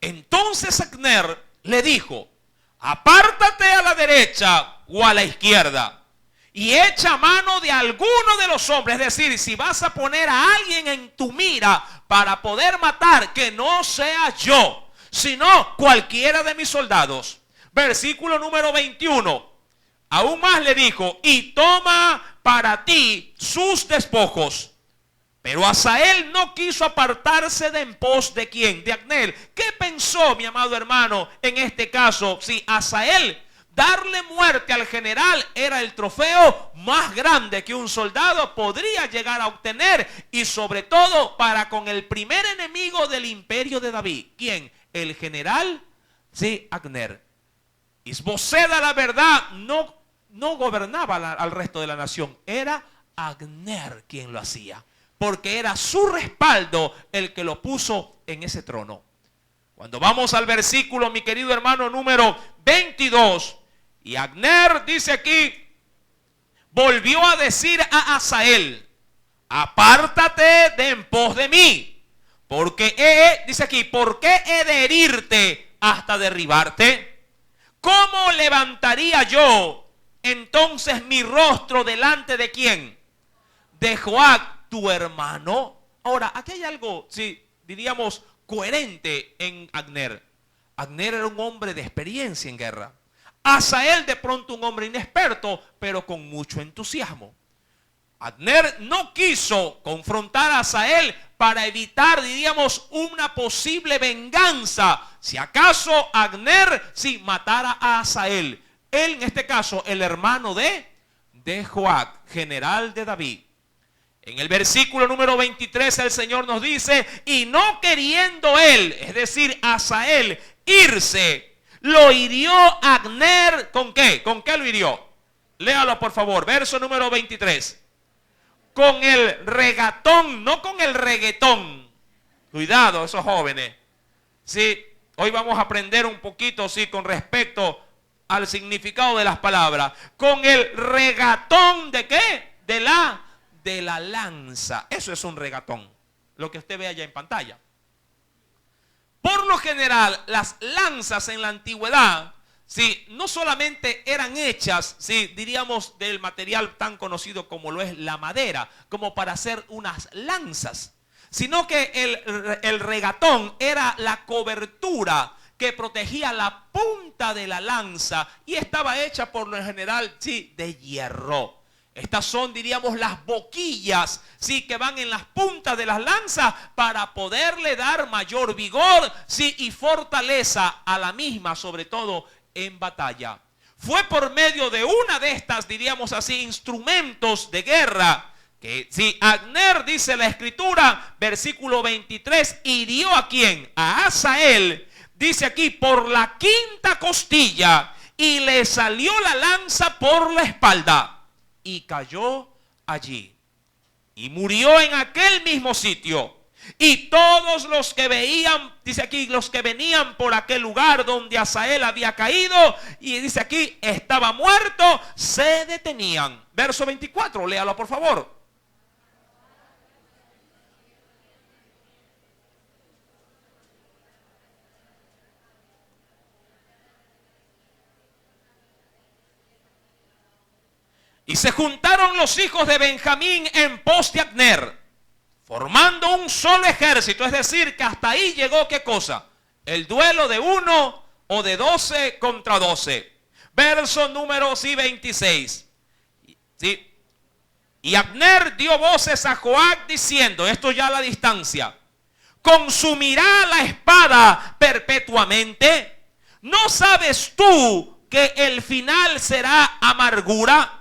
Entonces Abner le dijo: apártate a la derecha o a la izquierda y echa mano de alguno de los hombres. Es decir, si vas a poner a alguien en tu mira para poder matar, que no sea yo, sino cualquiera de mis soldados. Versículo número 21. Aún más le dijo: y toma para ti sus despojos. Pero Asael no quiso apartarse de en pos de quién, de Abner. ¿Qué pensó, mi amado hermano, en este caso? Si Asael, darle muerte al general era el trofeo más grande que un soldado podría llegar a obtener, y sobre todo para con el primer enemigo del imperio de David. ¿Quién? El general, sí, Abner. Isboset, la verdad, no gobernaba al resto de la nación. Era Abner quien lo hacía, porque era su respaldo el que lo puso en ese trono. Cuando vamos al versículo, mi querido hermano, número 22, y Abner dice aquí, volvió a decir a Asael: apártate de en pos de mí, porque dice aquí, ¿por qué he de herirte hasta derribarte? ¿Cómo levantaría yo entonces mi rostro delante de quién? De Joab, tu hermano. Ahora, aquí hay algo, sí, diríamos, coherente en Abner. Abner era un hombre de experiencia en guerra. Asael de pronto un hombre inexperto, pero con mucho entusiasmo. Abner no quiso confrontar a Asael para evitar, diríamos, una posible venganza. Si acaso Abner sí matara a Asael. Él, en este caso, el hermano de Joab, general de David. En el versículo número 23 el Señor nos dice: y no queriendo él, es decir, Asael, irse, lo hirió Abner. ¿Con qué? ¿Con qué lo hirió? Léalo por favor, verso número 23. Con el regatón, no con el reggaetón. Cuidado, esos jóvenes. Sí, hoy vamos a aprender un poquito, sí, con respecto al significado de las palabras. Con el regatón, ¿de qué? De la lanza. Eso es un regatón, lo que usted ve allá en pantalla. Por lo general, las lanzas en la antigüedad, sí, no solamente eran hechas, sí, diríamos, del material tan conocido como lo es la madera, como para hacer unas lanzas, sino que el regatón era la cobertura que protegía la punta de la lanza, y estaba hecha por lo general, sí, de hierro. Estas son, diríamos, las boquillas, sí, que van en las puntas de las lanzas para poderle dar mayor vigor, sí, y fortaleza a la misma, sobre todo en batalla. Fue por medio de una de estas, diríamos así, instrumentos de guerra, que si Abner, dice la escritura, versículo 23, hirió ¿a quién? A Asael, dice aquí, por la quinta costilla, y le salió la lanza por la espalda. Y cayó allí, y murió en aquel mismo sitio. Y todos los que veían, dice aquí, los que venían por aquel lugar donde Asael había caído, y dice aquí, estaba muerto, se detenían. Verso 24, léalo por favor. Y se juntaron los hijos de Benjamín en pos de Abner, formando un solo ejército. Es decir, que hasta ahí llegó, ¿qué cosa? El duelo de 1 o de 12 contra 12. Verso número 26. ¿Sí? Y Abner dio voces a Joab diciendo, esto ya a la distancia, ¿consumirá la espada perpetuamente? ¿No sabes tú que el final será amargura?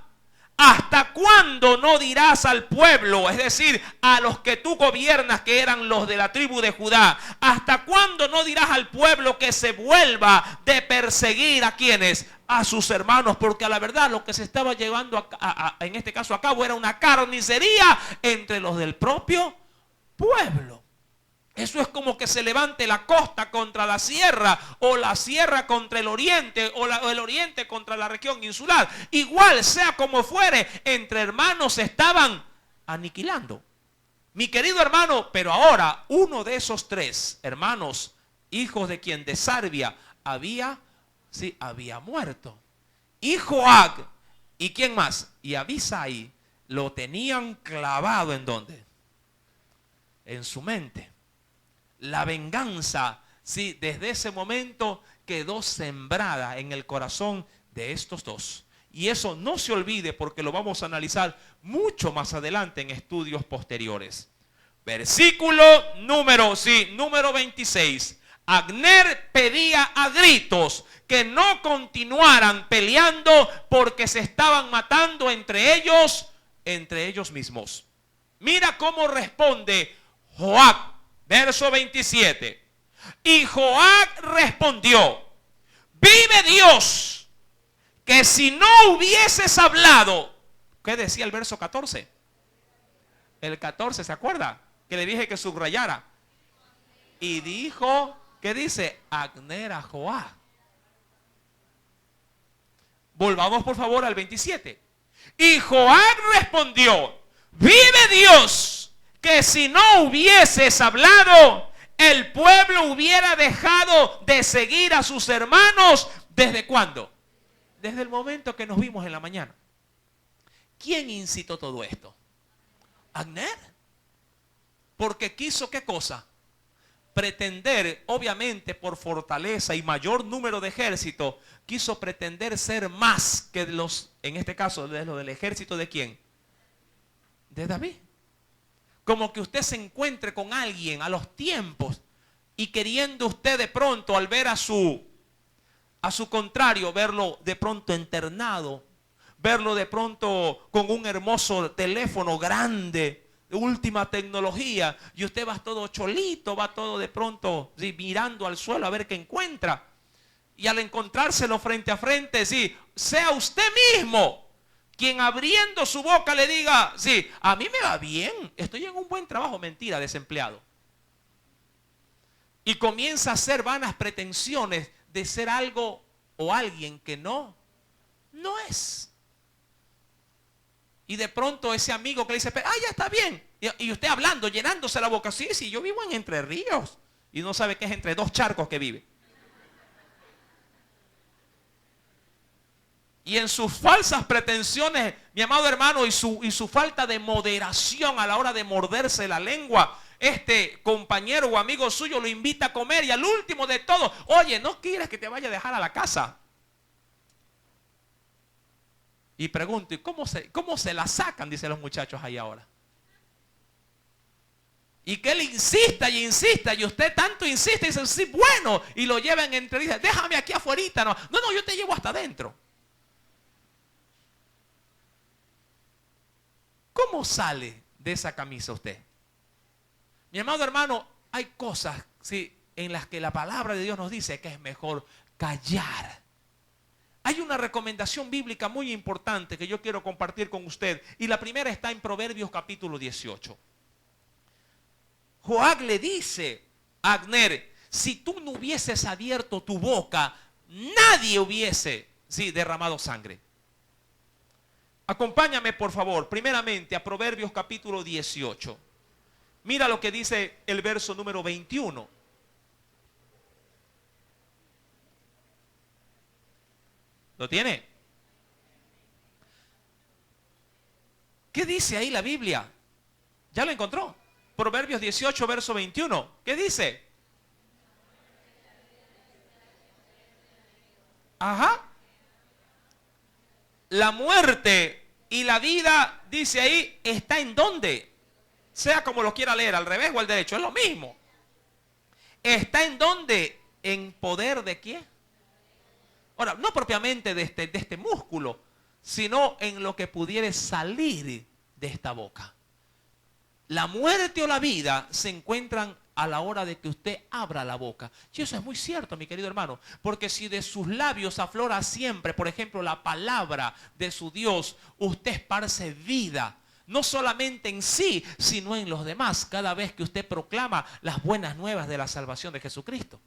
¿Hasta cuándo no dirás al pueblo, es decir, a los que tú gobiernas, que eran los de la tribu de Judá? ¿Hasta cuándo no dirás al pueblo que se vuelva de perseguir a quienes? A sus hermanos, porque a la verdad lo que se estaba llevando en este caso a cabo era una carnicería entre los del propio pueblo. Eso es como que se levante la costa contra la sierra, o la sierra contra el oriente, o el oriente contra la región insular. Igual sea como fuere, entre hermanos se estaban aniquilando. Mi querido hermano, pero ahora uno de esos tres hermanos, hijos de quien de Sarbia había muerto. Y Joab, ¿y quién más? Y Abisai lo tenían clavado ¿en dónde? En su mente. La venganza, sí, desde ese momento quedó sembrada en el corazón de estos dos. Y eso no se olvide, porque lo vamos a analizar mucho más adelante en estudios posteriores. Versículo número 26. Abner pedía a gritos que no continuaran peleando, porque se estaban matando entre ellos mismos. Mira cómo responde Joab. Verso 27. Y Joab respondió, vive Dios, que si no hubieses hablado. ¿Qué decía el verso 14? El 14, ¿se acuerda? Que le dije que subrayara. Y dijo, ¿qué dice? Abner a Joab. Volvamos por favor al 27. Y Joab respondió, vive Dios, que si no hubieses hablado, el pueblo hubiera dejado de seguir a sus hermanos. ¿Desde cuándo? Desde el momento que nos vimos en la mañana. ¿Quién incitó todo esto? Abner. Porque quiso, ¿qué cosa? Pretender, obviamente por fortaleza y mayor número de ejército, quiso pretender ser más que los, en este caso, de lo del ejército ¿de quién? De David. Como que usted se encuentre con alguien a los tiempos y queriendo usted de pronto, al ver a su contrario, verlo de pronto internado, verlo de pronto con un hermoso teléfono grande, de última tecnología, y usted va todo cholito, va todo de pronto ¿sí? mirando al suelo a ver qué encuentra. Y al encontrárselo frente a frente, sí, sea usted mismo quien abriendo su boca le diga, sí, a mí me va bien, estoy en un buen trabajo. Mentira, desempleado. Y comienza a hacer vanas pretensiones de ser algo o alguien que no es. Y de pronto ese amigo que le dice, ya está bien. Y usted hablando, llenándose la boca, sí, yo vivo en Entre Ríos. Y no sabe que es entre dos charcos que vive. Y en sus falsas pretensiones, mi amado hermano, y su falta de moderación a la hora de morderse la lengua, este compañero o amigo suyo lo invita a comer y al último de todo, oye, ¿no quieres que te vaya a dejar a la casa? Y pregunto, ¿y cómo se la sacan? Dicen los muchachos ahí ahora. Y que él insista y insista, y usted tanto insiste y dice, sí, bueno, y lo llevan entre, dice, déjame aquí afuerita. No, yo te llevo hasta adentro. ¿Cómo sale de esa camisa usted? Mi amado hermano, hay cosas ¿sí? en las que la palabra de Dios nos dice que es mejor callar. Hay una recomendación bíblica muy importante que yo quiero compartir con usted. Y la primera está en Proverbios capítulo 18. Joab le dice a Abner, si tú no hubieses abierto tu boca, nadie hubiese derramado sangre. Acompáñame por favor, primeramente a Proverbios capítulo 18. Mira lo que dice el verso número 21. ¿Lo tiene? ¿Qué dice ahí la Biblia? ¿Ya lo encontró? Proverbios 18, verso 21. ¿Qué dice? Ajá. La muerte y la vida, dice ahí, está en dónde. Sea como lo quiera leer, al revés o al derecho, es lo mismo. ¿Está en dónde? ¿En poder de quién? Ahora, no propiamente de este músculo, sino en lo que pudiera salir de esta boca. La muerte o la vida se encuentran a la hora de que usted abra la boca. Y eso es muy cierto, mi querido hermano, porque si de sus labios aflora siempre, por ejemplo, la palabra de su Dios, usted esparce vida. No solamente en sí, sino en los demás, cada vez que usted proclama las buenas nuevas de la salvación de Jesucristo.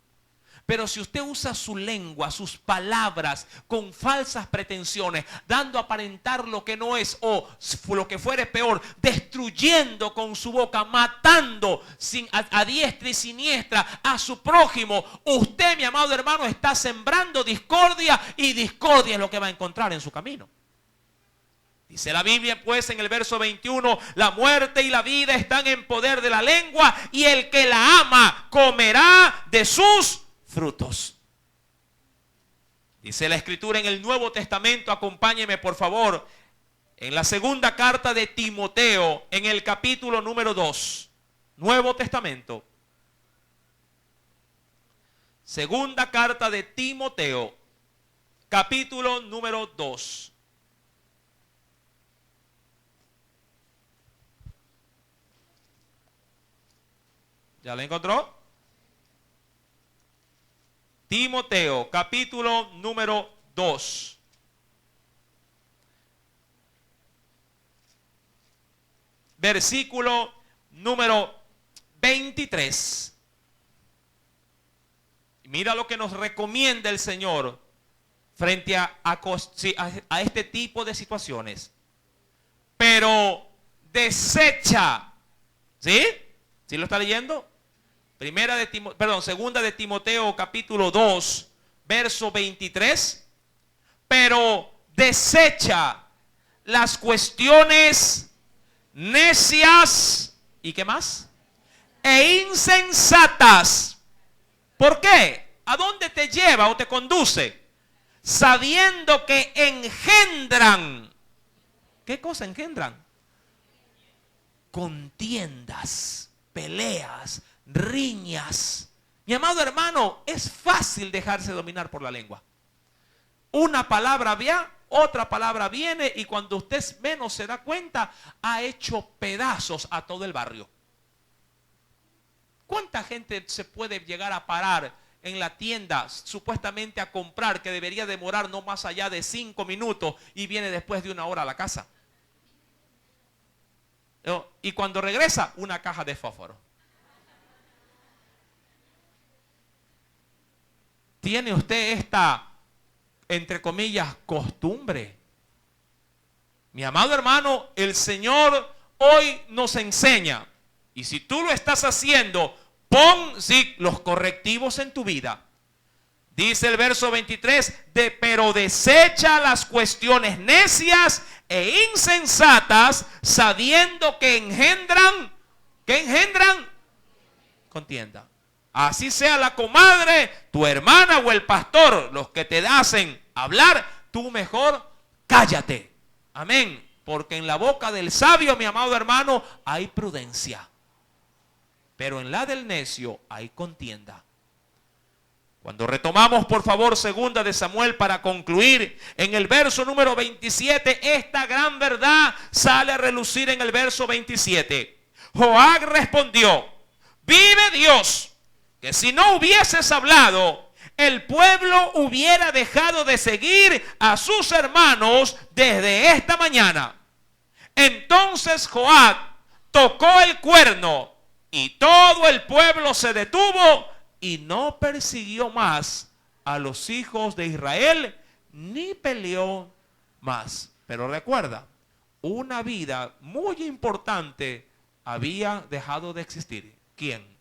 Pero si usted usa su lengua, sus palabras, con falsas pretensiones, dando a aparentar lo que no es, o lo que fuere peor, destruyendo con su boca, matando a diestra y siniestra a su prójimo, usted, mi amado hermano, está sembrando discordia, y discordia es lo que va a encontrar en su camino. Dice la Biblia pues en el verso 21, la muerte y la vida están en poder de la lengua, y el que la ama comerá de sus frutos. Dice la Escritura en el Nuevo Testamento, acompáñeme por favor, en la segunda carta de Timoteo, en el capítulo número 2, Nuevo Testamento. Segunda carta de Timoteo, capítulo número 2. ¿Ya la encontró? Timoteo, capítulo número 2. Versículo número 23. Mira lo que nos recomienda el Señor frente a este tipo de situaciones. Pero desecha. ¿Sí? ¿Sí lo está leyendo? Segunda de Timoteo capítulo 2, verso 23. Pero desecha las cuestiones necias, ¿y qué más? E insensatas. ¿Por qué? ¿A dónde te lleva o te conduce? Sabiendo que engendran. ¿Qué cosa engendran? Contiendas, peleas, riñas. Mi amado hermano, es fácil dejarse dominar por la lengua. Una palabra va, otra palabra viene, y cuando usted menos se da cuenta, ha hecho pedazos a todo el barrio. ¿Cuánta gente se puede llegar a parar en la tienda supuestamente a comprar, que debería demorar no más allá de 5 minutos, y viene después de 1 hora a la casa? Y cuando regresa, una caja de fósforo. ¿Tiene usted esta, entre comillas, costumbre? Mi amado hermano, el Señor hoy nos enseña, y si tú lo estás haciendo, pon los correctivos en tu vida. Dice el verso 23, pero desecha las cuestiones necias e insensatas, sabiendo que engendran, ¿qué engendran? Contienda. Así sea la comadre, tu hermana o el pastor, los que te hacen hablar, tú mejor cállate. Amén. Porque en la boca del sabio, mi amado hermano, hay prudencia, pero en la del necio hay contienda. Cuando retomamos, por favor, segunda de Samuel para concluir, en el verso número 27, esta gran verdad sale a relucir en el verso 27. Joab respondió, vive Dios, que si no hubieses hablado, el pueblo hubiera dejado de seguir a sus hermanos desde esta mañana. Entonces Joab tocó el cuerno, y todo el pueblo se detuvo y no persiguió más a los hijos de Israel, ni peleó más. Pero recuerda, una vida muy importante había dejado de existir. ¿Quién?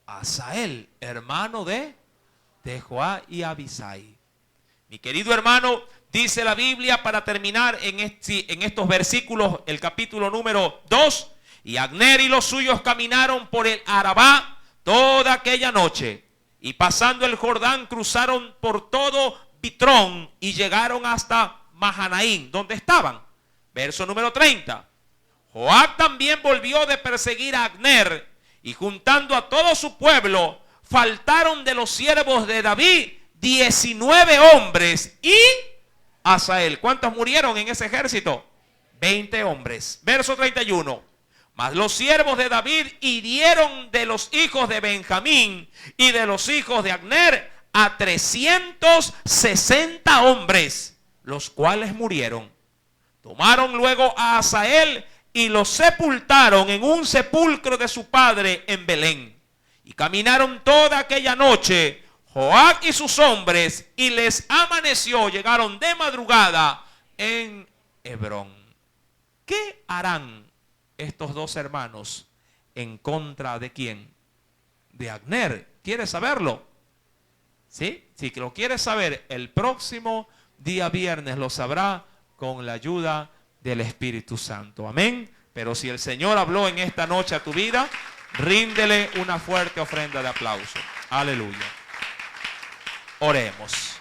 Asael, hermano de Joab y Abisai. Mi querido hermano, dice la Biblia para terminar en estos versículos, el capítulo número 2, y Abner y los suyos caminaron por el Arabá toda aquella noche, y pasando el Jordán cruzaron por todo Bitrón y llegaron hasta Mahanaim, donde estaban. Verso número 30. Joab también volvió de perseguir a Abner, y juntando a todo su pueblo, faltaron de los siervos de David 19 hombres y Asael. ¿Cuántos murieron en ese ejército? 20 hombres. Verso 31. Mas los siervos de David hirieron de los hijos de Benjamín y de los hijos de Abner a 360 hombres, los cuales murieron. Tomaron luego a Asael y lo sepultaron en un sepulcro de su padre en Belén. Y caminaron toda aquella noche Joab y sus hombres, y les amaneció, llegaron de madrugada en Hebrón. ¿Qué harán estos dos hermanos en contra de quién? De Abner. ¿Quieres saberlo? ¿Sí? Si lo quieres saber, el próximo día viernes lo sabrá con la ayuda del Espíritu Santo. Amén. Pero si el Señor habló en esta noche a tu vida, ríndele una fuerte ofrenda de aplauso. Aleluya. Oremos.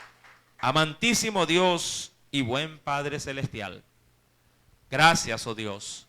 Amantísimo Dios y buen Padre Celestial, gracias, oh Dios,